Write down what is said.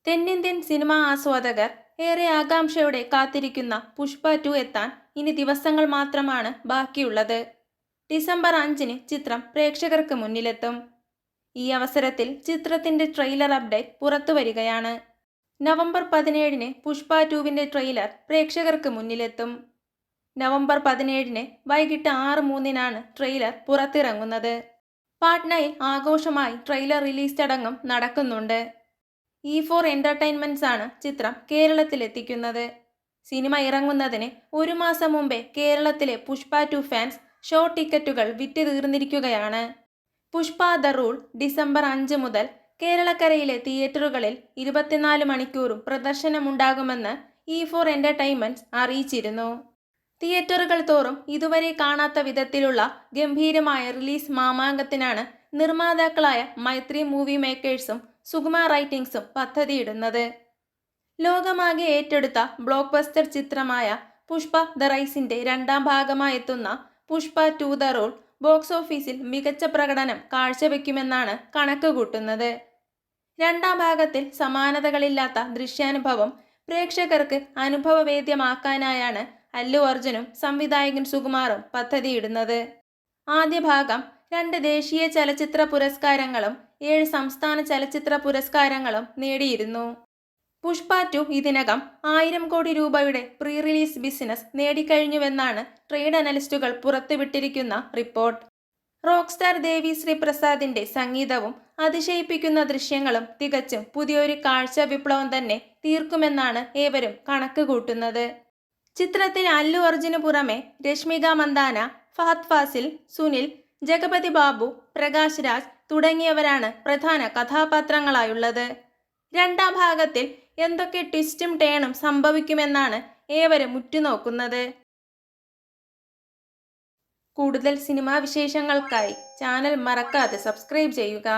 തെന്നിന്ത്യൻ സിനിമാ ആസ്വാദകർ ഏറെ ആകാംക്ഷയോടെ കാത്തിരിക്കുന്ന പുഷ്പ 2 എത്താൻ ഇനി ദിവസങ്ങൾ മാത്രമാണ് ബാക്കിയുള്ളത്. ഡിസംബർ 5-ന് ചിത്രം പ്രേക്ഷകർക്ക് മുന്നിലെത്തും. ഈ അവസരത്തിൽ ചിത്രത്തിന്റെ ട്രെയിലർ അപ്ഡേറ്റ് പുറത്തുവരികയാണ്. നവംബർ 17-ന് പുഷ്പ 2വിന്റെ ട്രെയിലർ പ്രേക്ഷകർക്ക് മുന്നിലെത്തും. നവംബർ 17-ന് വൈകിട്ട് 6:03-നാണ് ട്രെയിലർ പുറത്തിറങ്ങുന്നത്. പാട്നയിൽ ആഘോഷമായി ട്രെയിലർ റിലീസ് ചടങ്ങും നടക്കുന്നുണ്ട്. E4 എന്റർടൈൻമെന്റ്സ് ആണ് ചിത്രം കേരളത്തിലെത്തിക്കുന്നത്. സിനിമ ഇറങ്ങുന്നതിന് ഒരു മാസം മുമ്പേ കേരളത്തിലെ പുഷ്പ 2 ഫാൻസ് ഷോ ടിക്കറ്റുകൾ വിറ്റ് തീർന്നിരിക്കുകയാണ്. പുഷ്പ ദ റൂൾ ഡിസംബർ 5 മുതൽ കേരളക്കരയിലെ തിയേറ്ററുകളിൽ 24 മണിക്കൂറും പ്രദർശനമുണ്ടാകുമെന്ന് E4 എന്റർടൈൻമെന്റ്സ് അറിയിച്ചിരുന്നു. തിയേറ്ററുകൾ തോറും ഇതുവരെ കാണാത്ത വിധത്തിലുള്ള ഗംഭീരമായ റിലീസ് മാമാങ്കത്തിനാണ് നിർമ്മാതാക്കളായ മൈത്രി മൂവി മേക്കേഴ്സും സുകുമാർ റൈറ്റിംഗ്സും പദ്ധതിയിടുന്നത്. ലോകമാകെ ഏറ്റെടുത്ത ബ്ലോക്ക് ബസ്റ്റർ ചിത്രമായ പുഷ്പ ദ റൈസിന്റെ രണ്ടാം ഭാഗമായെത്തുന്ന പുഷ്പ 2 ദ റൂൾ ബോക്സ് ഓഫീസിൽ മികച്ച പ്രകടനം കാഴ്ചവെക്കുമെന്നാണ് കണക്കുകൂട്ടുന്നത്. രണ്ടാം ഭാഗത്തിൽ സമാനതകളില്ലാത്ത ദൃശ്യാനുഭവം പ്രേക്ഷകർക്ക് അനുഭവവേദ്യമാക്കാനായാണ് അല്ലു അർജുനും സംവിധായകൻ സുകുമാറും പദ്ധതിയിടുന്നത്. ആദ്യ ഭാഗം 2 ദേശീയ ചലച്ചിത്ര പുരസ്കാരങ്ങളും 7 സംസ്ഥാന ചലച്ചിത്ര പുരസ്കാരങ്ങളും നേടിയിരുന്നു. പുഷ്പ 2 ഇതിനകം 1000 കോടി രൂപയുടെ പ്രീ റിലീസ് ബിസിനസ് നേടിക്കഴിഞ്ഞുവെന്നാണ് ട്രേഡ് അനലിസ്റ്റുകൾ പുറത്തുവിട്ടിരിക്കുന്ന report. Rock star Devi Sri പ്രസാദിന്റെ സംഗീതവും അതിശയിപ്പിക്കുന്ന ദൃശ്യങ്ങളും തികച്ചും പുതിയൊരു കാഴ്ച വിപ്ലവം തന്നെ തീർക്കുമെന്നാണ് ഏവരും കണക്ക് കൂട്ടുന്നത്. ചിത്രത്തിൽ അല്ലു അർജുന് പുറമെ രശ്മിക മന്ദാന, ഫഹദ് ഫാസിൽ, സുനിൽ, ജഗപതി ബാബു, പ്രകാശ് രാജ് തുടങ്ങിയവരാണ് പ്രധാന കഥാപാത്രങ്ങളായുള്ളത്. രണ്ടാം ഭാഗത്തിൽ എന്തൊക്കെ ട്വിസ്റ്റും ടേണും സംഭവിക്കുമെന്നാണ് ഏവരും ഉറ്റുനോക്കുന്നത്. കൂടുതൽ സിനിമാ വിശേഷങ്ങൾക്കായി ചാനൽ മറക്കാതെ സബ്സ്ക്രൈബ് ചെയ്യുക.